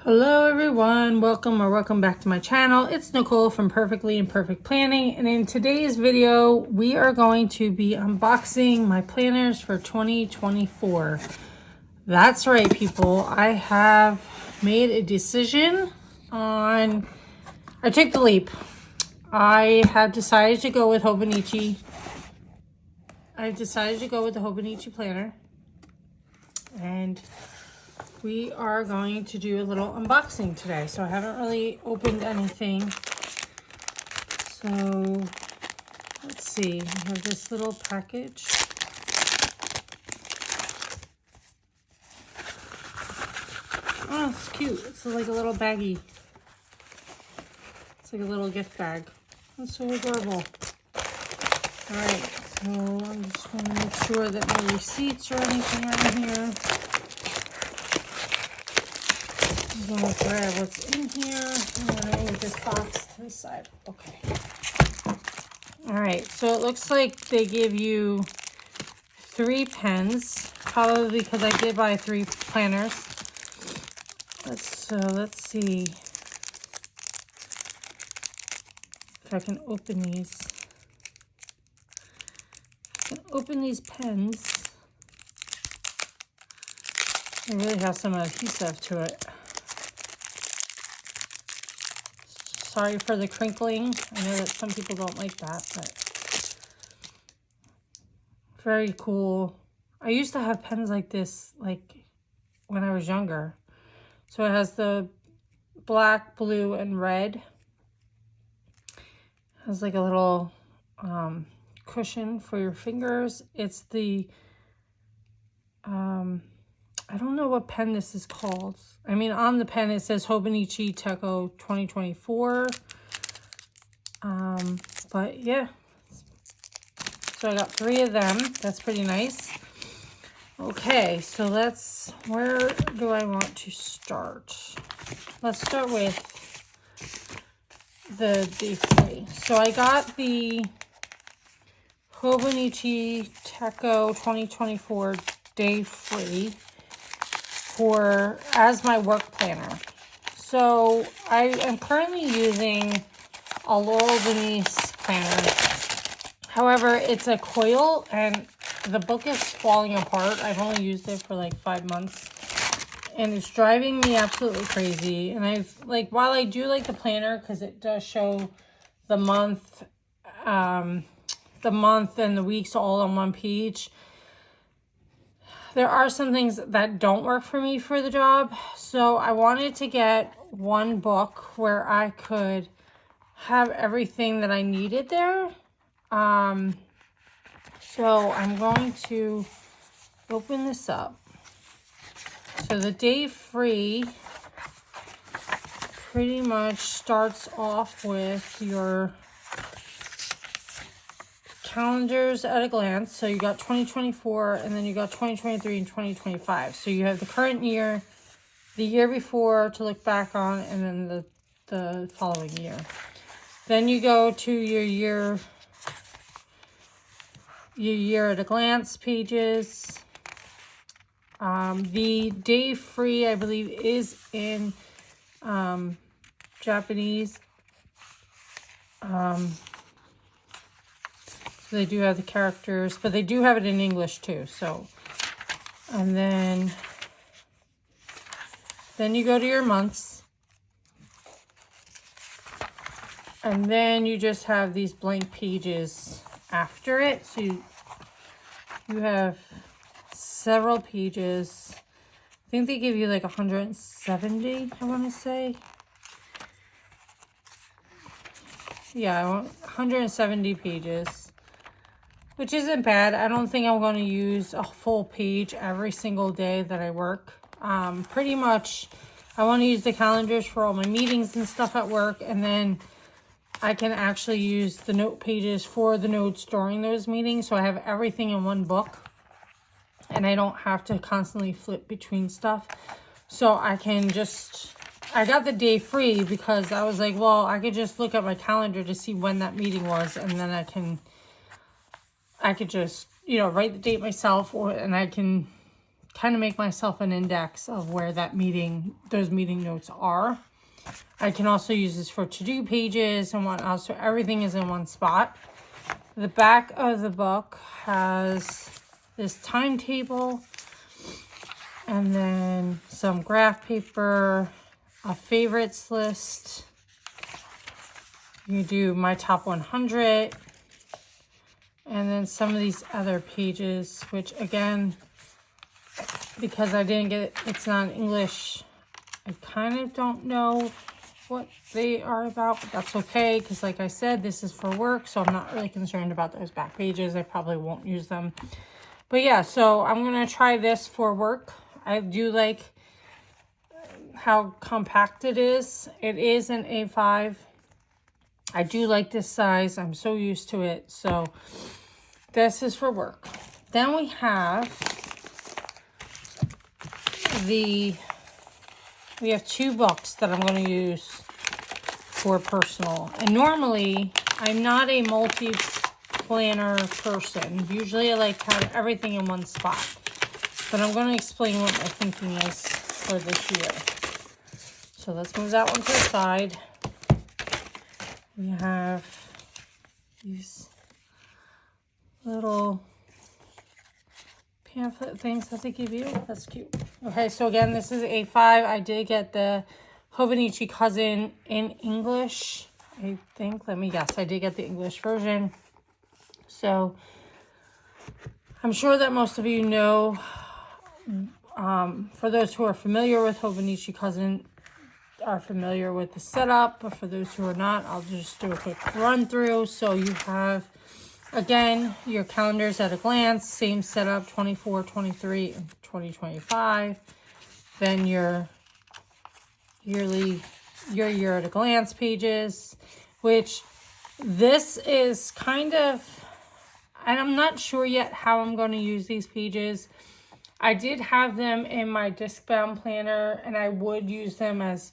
Hello everyone, welcome back to my channel. It's Nicole from Perfectly Imperfect Planning, and in today's video we are going to be unboxing my planners for 2024. That's right people, I have made a decision on, I took the leap. I have decided to go with Hobonichi. I decided to go with the Hobonichi planner, and we are going to do a little unboxing today. So I haven't really opened anything. So let's see, we have this little package. Oh, it's cute. It's like a little baggie. It's like a little gift bag. That's so adorable. All right, so I'm just going to make sure that no receipts or anything are in here. I'm going to grab what's in here. I'm going to move this box to the side. Okay. All right, so it looks like they give you 3 pens, probably because I did buy 3 planners. Let's see if I can open these. I can open these pens. It really has some adhesive to it. Sorry for the crinkling. I know that some people don't like that, but very cool. I used to have pens like this, like when I was younger. So it has the black, blue, and red. It has like a little cushion for your fingers. It's the, I don't know what pen this is called. I mean, on the pen it says Hobonichi Teco 2024. But yeah. So I got 3 of them. That's pretty nice. Okay, so where do I want to start? Let's start with the day 3. So I got the Hobonichi Teco 2024 day 3 as my work planner. So I am currently using a Laurel Denise planner. However, it's a coil and the book is falling apart. I've only used it for like 5 months and it's driving me absolutely crazy. And while I do like the planner because it does show the month and the weeks all on one page, there are some things that don't work for me for the job. So I wanted to get one book where I could have everything that I needed there. So I'm going to open this up. So the day 3 pretty much starts off with your calendars at a glance. So you got 2024 and then you got 2023 and 2025. So you have the current year, the year before to look back on, and then the following year. Then you go to your year at a glance pages. The day 3, I believe, is in Japanese. They do have the characters, but they do have it in English too. So, and then you go to your months. And then you just have these blank pages after it. So you have several pages. I think they give you like 170, I want to say. Yeah, 170 pages, which isn't bad. I don't think I'm going to use a full page every single day that I work. Pretty much, I want to use the calendars for all my meetings and stuff at work, and then I can actually use the note pages for the notes during those meetings. So I have everything in one book and I don't have to constantly flip between stuff. So I can just, I got the day 3 because I was like, well, I could just look at my calendar to see when that meeting was. And then I could just, write the date myself, and I can kind of make myself an index of where those meeting notes are. I can also use this for to-do pages and whatnot, so everything is in one spot. The back of the book has this timetable, and then some graph paper, a favorites list. You do my top 100, and then some of these other pages, which again, because I didn't get it, it's not in English, I kind of don't know what they are about, but that's okay, because like I said, this is for work, so I'm not really concerned about those back pages. I probably won't use them. But yeah, so I'm going to try this for work. I do like how compact it is. It is an A5. I do like this size. I'm so used to it. So this is for work. Then we have we have 2 books that I'm going to use for personal. And normally, I'm not a multi-planner person. Usually I like to have everything in one spot. But I'm going to explain what my thinking is for this year. So let's move that one to the side. We have these little pamphlet things that they give you. That's cute. Okay, so again, this is A5. I did get the Hobonichi Cousin in English, I think. Let me guess. I did get the English version. So I'm sure that most of you know, for those who are familiar with Hobonichi Cousin, are familiar with the setup, but for those who are not, I'll just do a quick run through. So you have, again, your calendars at a glance, same setup, 24, 23, and 2025. Then your year at a glance pages, which this is kind of, and I'm not sure yet how I'm going to use these pages. I did have them in my disc bound planner, and I would use them as,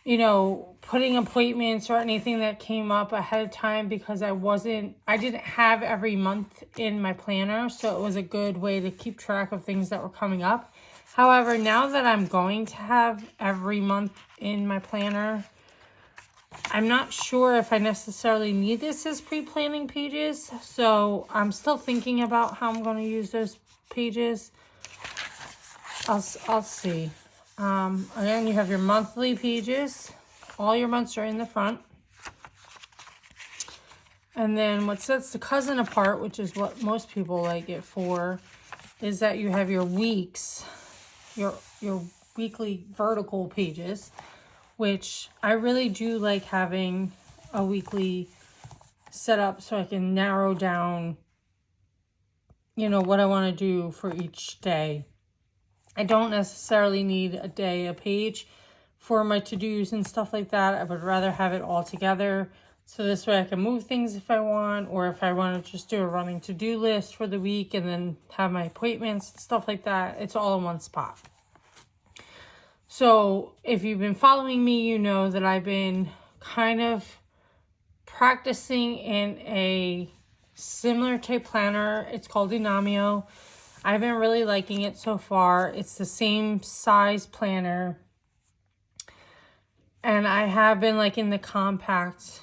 you know, putting appointments or anything that came up ahead of time, because I didn't have every month in my planner. So it was a good way to keep track of things that were coming up. However, now that I'm going to have every month in my planner, I'm not sure if I necessarily need this as pre-planning pages. So I'm still thinking about how I'm going to use those pages. I'll see. Again, you have your monthly pages. All your months are in the front. And then what sets the cousin apart, which is what most people like it for, is that you have your weeks, your weekly vertical pages, which I really do like having a weekly setup so I can narrow down, you know, what I want to do for each day. I don't necessarily need a day, a page for my to-dos and stuff like that. I would rather have it all together. So this way I can move things if I want, or if I want to just do a running to-do list for the week and then have my appointments and stuff like that. It's all in one spot. So if you've been following me, you know that I've been kind of practicing in a similar type planner. It's called Dinamio. I've been really liking it so far. It's the same size planner. And I have been liking the compact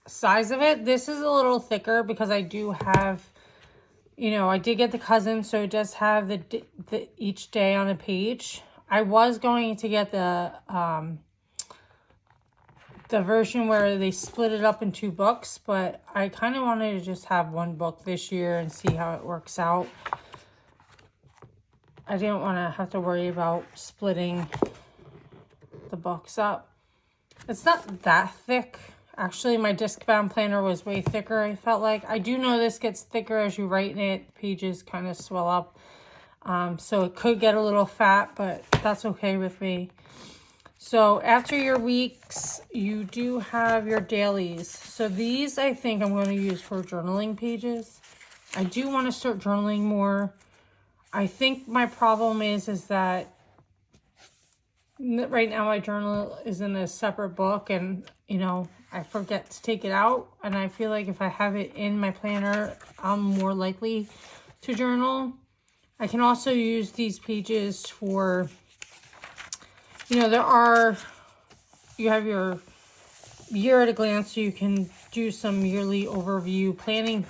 size of it. This is a little thicker because I do have, you know, I did get the cousin, so it does have the each day on a page. I was going to get the version where they split it up in 2 books, but I kind of wanted to just have one book this year and see how it works out. I didn't want to have to worry about splitting the books up. It's not that thick. Actually, my disc bound planner was way thicker, I felt like. I do know this gets thicker as you write in it. Pages kind of swell up. So it could get a little fat, but that's okay with me. So after your weeks, you do have your dailies. So these I think I'm going to use for journaling pages. I do want to start journaling more. I think my problem is that right now my journal is in a separate book, and you know, I forget to take it out, and I feel like if I have it in my planner, I'm more likely to journal. I can also use these pages for, you know, you have your year at a glance, so you can do some yearly overview planning.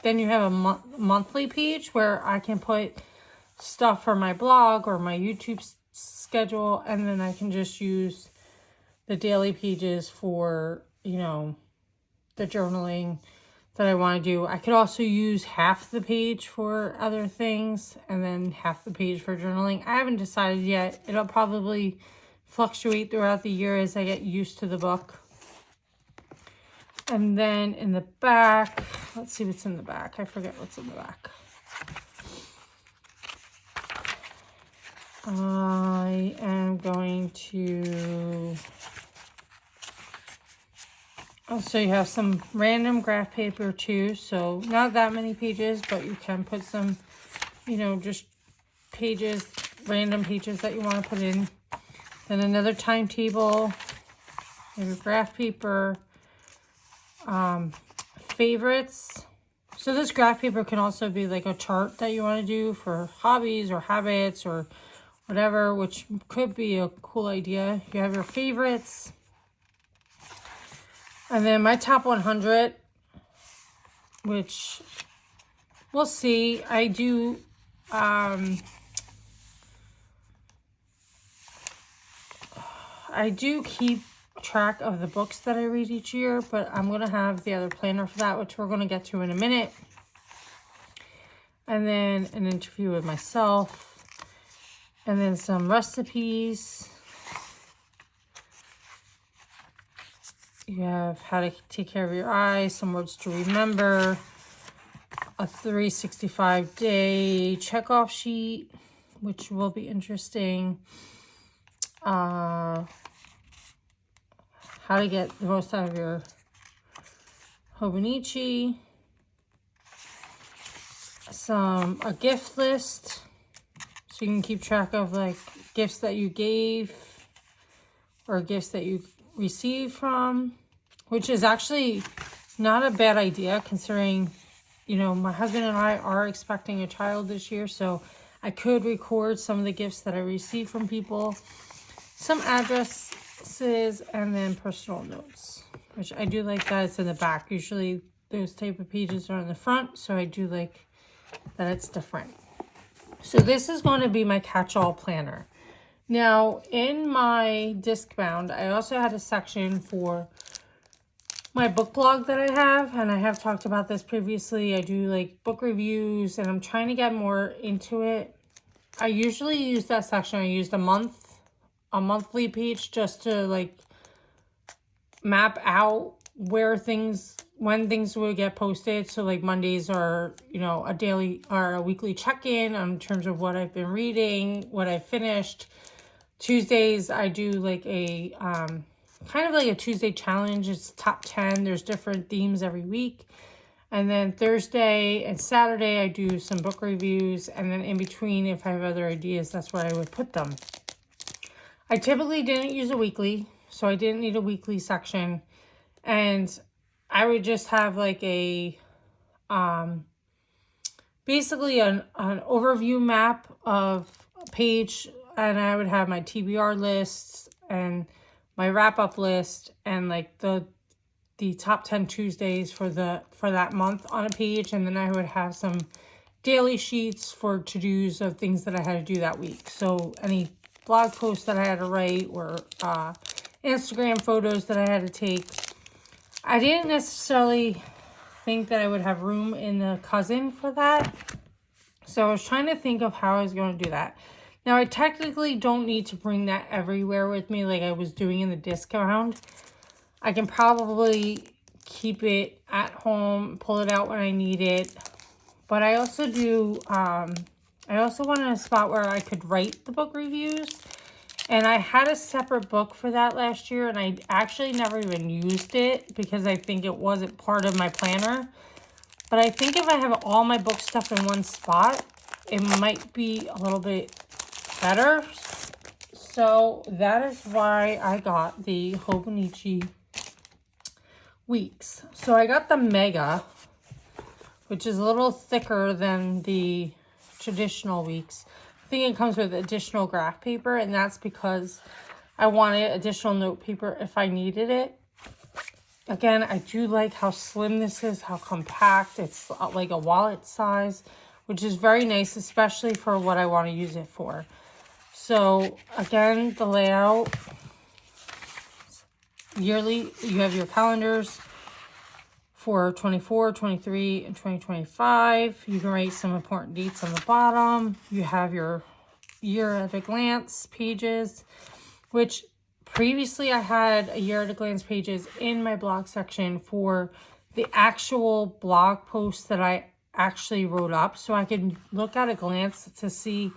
Then you have a monthly page where I can put stuff for my blog or my YouTube schedule, and then I can just use the daily pages for, you know, the journaling that I want to do. I could also use half the page for other things and then half the page for journaling. I haven't decided yet. It'll probably fluctuate throughout the year as I get used to the book. And then in the back, let's see what's in the back. I forget what's in the back. I am going to, also you have some random graph paper too. So not that many pages, but you can put some, you know, just pages, random pages that you want to put in. Then another timetable, maybe graph paper, favorites. So this graph paper can also be like a chart that you want to do for hobbies or habits or whatever, which could be a cool idea. You have your favorites. And then my top 100, which we'll see. I do, keep track of the books that I read each year, but I'm going to have the other planner for that, which we're going to get to in a minute. And then an interview with myself. And then some recipes. You have how to take care of your eyes, some words to remember, a 365-day checkoff sheet, which will be interesting. How to get the most out of your Hobonichi. A gift list, so you can keep track of like gifts that you gave or gifts that you received from, which is actually not a bad idea considering, you know, my husband and I are expecting a child this year, so I could record some of the gifts that I received from people, some addresses, and then personal notes, which I do like that it's in the back. Usually those type of pages are in the front, so I do like that it's different. So this is going to be my catch-all planner. Now, in my disc bound, I also had a section for my book blog that I have, and I have talked about this previously. I do like book reviews, and I'm trying to get more into it. I usually use that section. I used a monthly page just to like map out when things would get posted. So like Mondays are, you know, a daily or a weekly check-in in terms of what I've been reading, what I finished. Tuesdays I do like a kind of like a Tuesday challenge. It's top 10. There's different themes every week. And then Thursday and Saturday I do some book reviews, and then in between, if I have other ideas, that's where I would put them. I typically didn't use a weekly, so I didn't need a weekly section. And I would just have like a, basically an overview map of a page, and I would have my TBR lists and my wrap-up list and like the top 10 Tuesdays for that month on a page. And then I would have some daily sheets for to-dos of things that I had to do that week. So any blog posts that I had to write or Instagram photos that I had to take. I didn't necessarily think that I would have room in the cousin for that. So I was trying to think of how I was going to do that. Now, I technically don't need to bring that everywhere with me like I was doing in the disc bound. I can probably keep it at home, pull it out when I need it. But I also do, I also wanted a spot where I could write the book reviews. And I had a separate book for that last year, and I actually never even used it because I think it wasn't part of my planner. But I think if I have all my book stuff in one spot, it might be a little bit better. So that is why I got the Hobonichi Weeks. So I got the Mega, which is a little thicker than the traditional Weeks. I think it comes with additional graph paper, and that's because I wanted additional note paper if I needed it. Again, I do like how slim this is, how compact. It's like a wallet size, which is very nice, especially for what I want to use it for. So again, the layout, yearly, you have your calendars for 24, 23, and 2025. You can write some important dates on the bottom. You have your year at a glance pages, which previously I had a year at a glance pages in my blog section for the actual blog posts that I actually wrote up. So I could look at a glance to see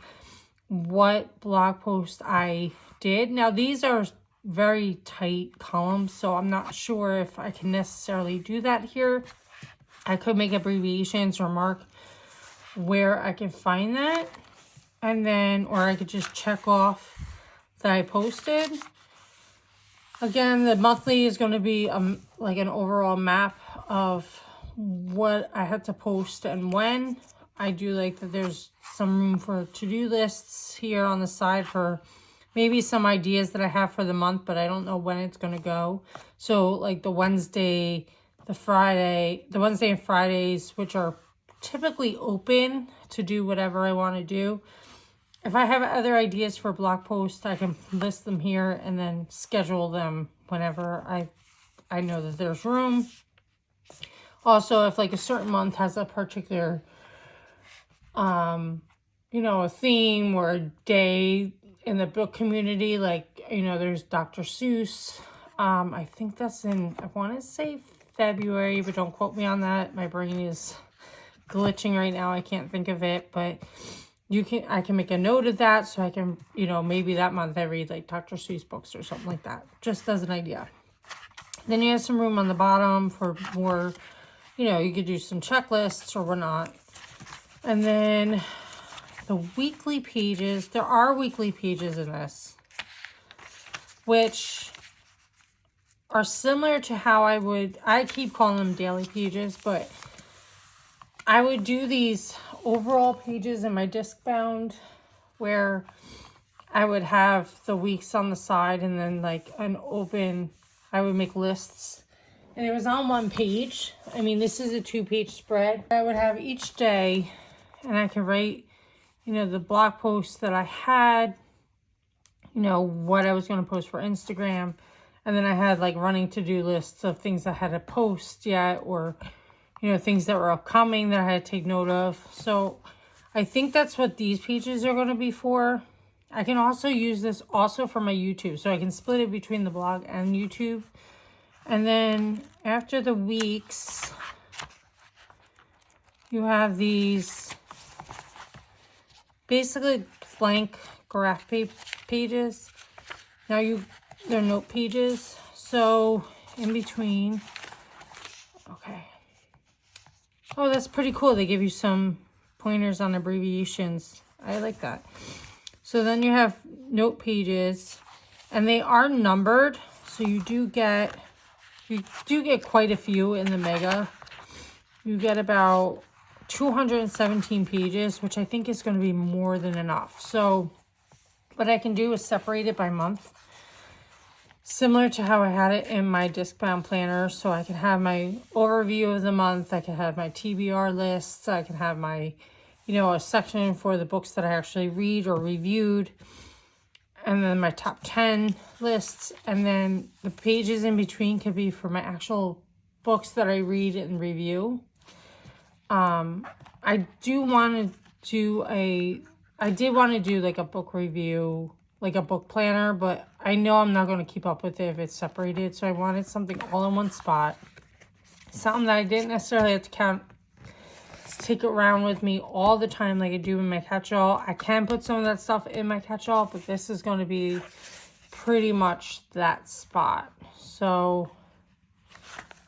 what blog post I did. Now these are very tight columns, so I'm not sure if I can necessarily do that here. I could make abbreviations or mark where I can find that, and then, or I could just check off that I posted. Again, the monthly is going to be like an overall map of what I had to post and when. I do like that there's some room for to-do lists here on the side for maybe some ideas that I have for the month, but I don't know when it's going to go. So like the Wednesday and Fridays, which are typically open to do whatever I want to do. If I have other ideas for blog posts, I can list them here and then schedule them whenever I know that there's room. Also, if like a certain month has a particular, a theme or a day in the book community, like, there's Dr. Seuss. I think that's in, I want to say February, but don't quote me on that. My brain is glitching right now. I can't think of it, but I can make a note of that so I can, maybe that month I read like Dr. Seuss books or something like that, just as an idea. Then you have some room on the bottom for more, you could do some checklists or whatnot. And then the weekly pages, there are weekly pages in this, which are similar to how I keep calling them daily pages, but I would do these overall pages in my disc bound where I would have the weeks on the side and then like I would make lists, and it was on one page. I mean, this is a 2-page spread. I would have each day, and I could write, the blog posts that I had, what I was going to post for Instagram. And then I had like running to-do lists of things I had to post yet, or, things that were upcoming that I had to take note of. So I think that's what these pages are going to be for. I can also use this also for my YouTube. So I can split it between the blog and YouTube. And then after the weeks, you have these basically blank graph pages. Now they're note pages. So in between, okay. Oh, that's pretty cool. They give you some pointers on abbreviations. I like that. So then you have note pages, and they are numbered. So you do get quite a few in the Mega. You get about 217 pages, which I think is going to be more than enough. So what I can do is separate it by month, similar to how I had it in my disc bound planner. So I can have my overview of the month. I can have my TBR lists. I can have my, a section for the books that I actually read or reviewed. And then my top 10 lists. And then the pages in between could be for my actual books that I read and review. I did want to do like a book review, like a book planner, but I know I'm not going to keep up with it if it's separated. So I wanted something all in one spot. Something that I didn't necessarily have to take it around with me all the time like I do in my catch-all. I can put some of that stuff in my catch-all, but this is going to be pretty much that spot. So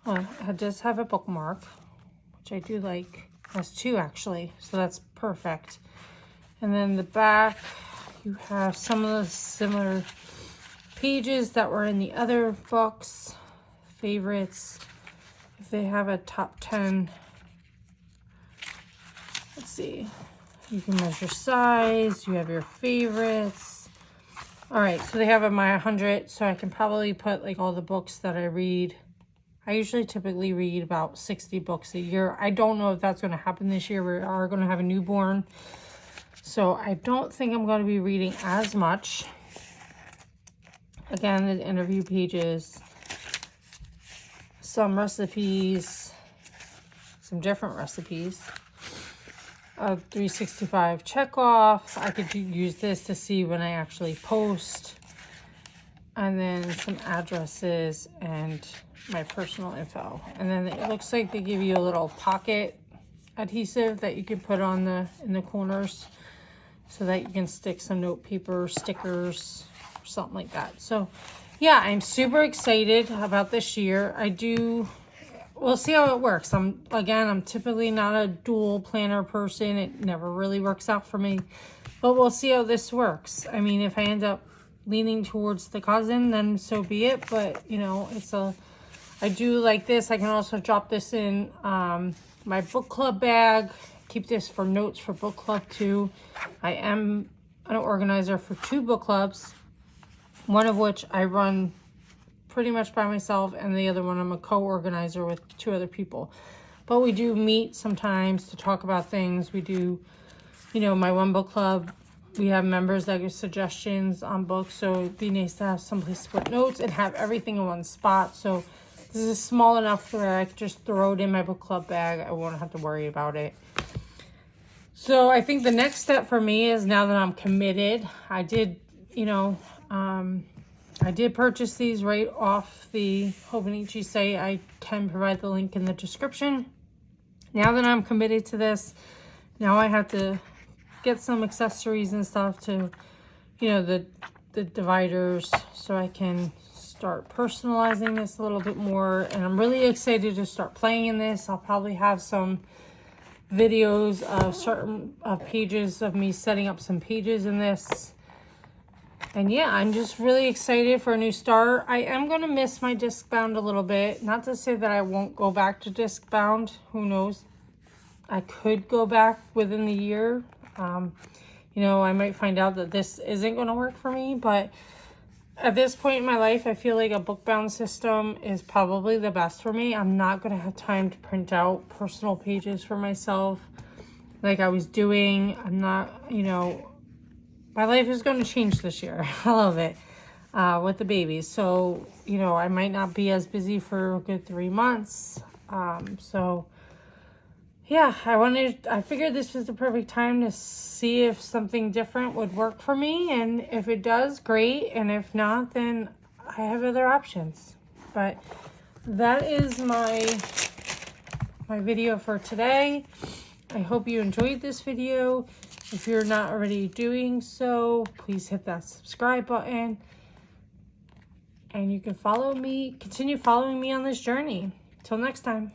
I just have a bookmark, which I do like. Has 2 actually, so that's perfect. And then the back, You have some of the similar pages that were in the other books, favorites. If they have a top 10, let's see, you can measure size, you have your favorites. All right, so they have a my 100, so I can probably put like all the books that I read. I usually typically read about 60 books a year. I don't know if that's going to happen this year. We are going to have a newborn, so I don't think I'm going to be reading as much. Again, the interview pages, some recipes, some different recipes. A 365 check off. I could use this to see when I actually post. And then some addresses and my personal info. And then it looks like they give you a little pocket adhesive that you can put on in the corners so that you can stick some note paper, stickers, or something like that. So yeah, I'm super excited about this year. We'll see how it works. I'm typically not a dual planner person. It never really works out for me, but we'll see how this works. I mean, if I end up leaning towards the cousin, then so be it. But you know, I do like this. I can also drop this in my book club bag. Keep this for notes for book club too. I am an organizer for 2 book clubs, one of which I run pretty much by myself, and the other one I'm a co-organizer with 2 other people. But we do meet sometimes to talk about things. We do, you know, my one book club, we have members that give suggestions on books, so it'd be nice to have someplace to put notes and have everything in one spot. So this is small enough where I could just throw it in my book club bag. I won't have to worry about it. So I think the next step for me is, now that I'm committed, I did purchase these right off the Hobonichi site. I can provide the link in the description. Now that I'm committed to this, now I have to get some accessories and stuff to, you know, the dividers, so I can start personalizing this a little bit more. And I'm really excited to start playing in this. I'll probably have some videos of certain pages of me setting up some pages in this. And yeah, I'm just really excited for a new start. I am going to miss my disc bound a little bit. Not to say that I won't go back to disc bound. Who knows? I could go back within the year. You know, I might find out that this isn't going to work for me. But at this point in my life, I feel like a book bound system is probably the best for me. I'm not going to have time to print out personal pages for myself like I was doing. I'm not, you know... My life is going to change this year. I love it, with the babies. So, you know, I might not be as busy for a good 3 months. So, yeah, I figured this was the perfect time to see if something different would work for me. And if it does, great. And if not, then I have other options. But that is my video for today. I hope you enjoyed this video. If you're not already doing so, please hit that subscribe button. And you can continue following me on this journey. Till next time.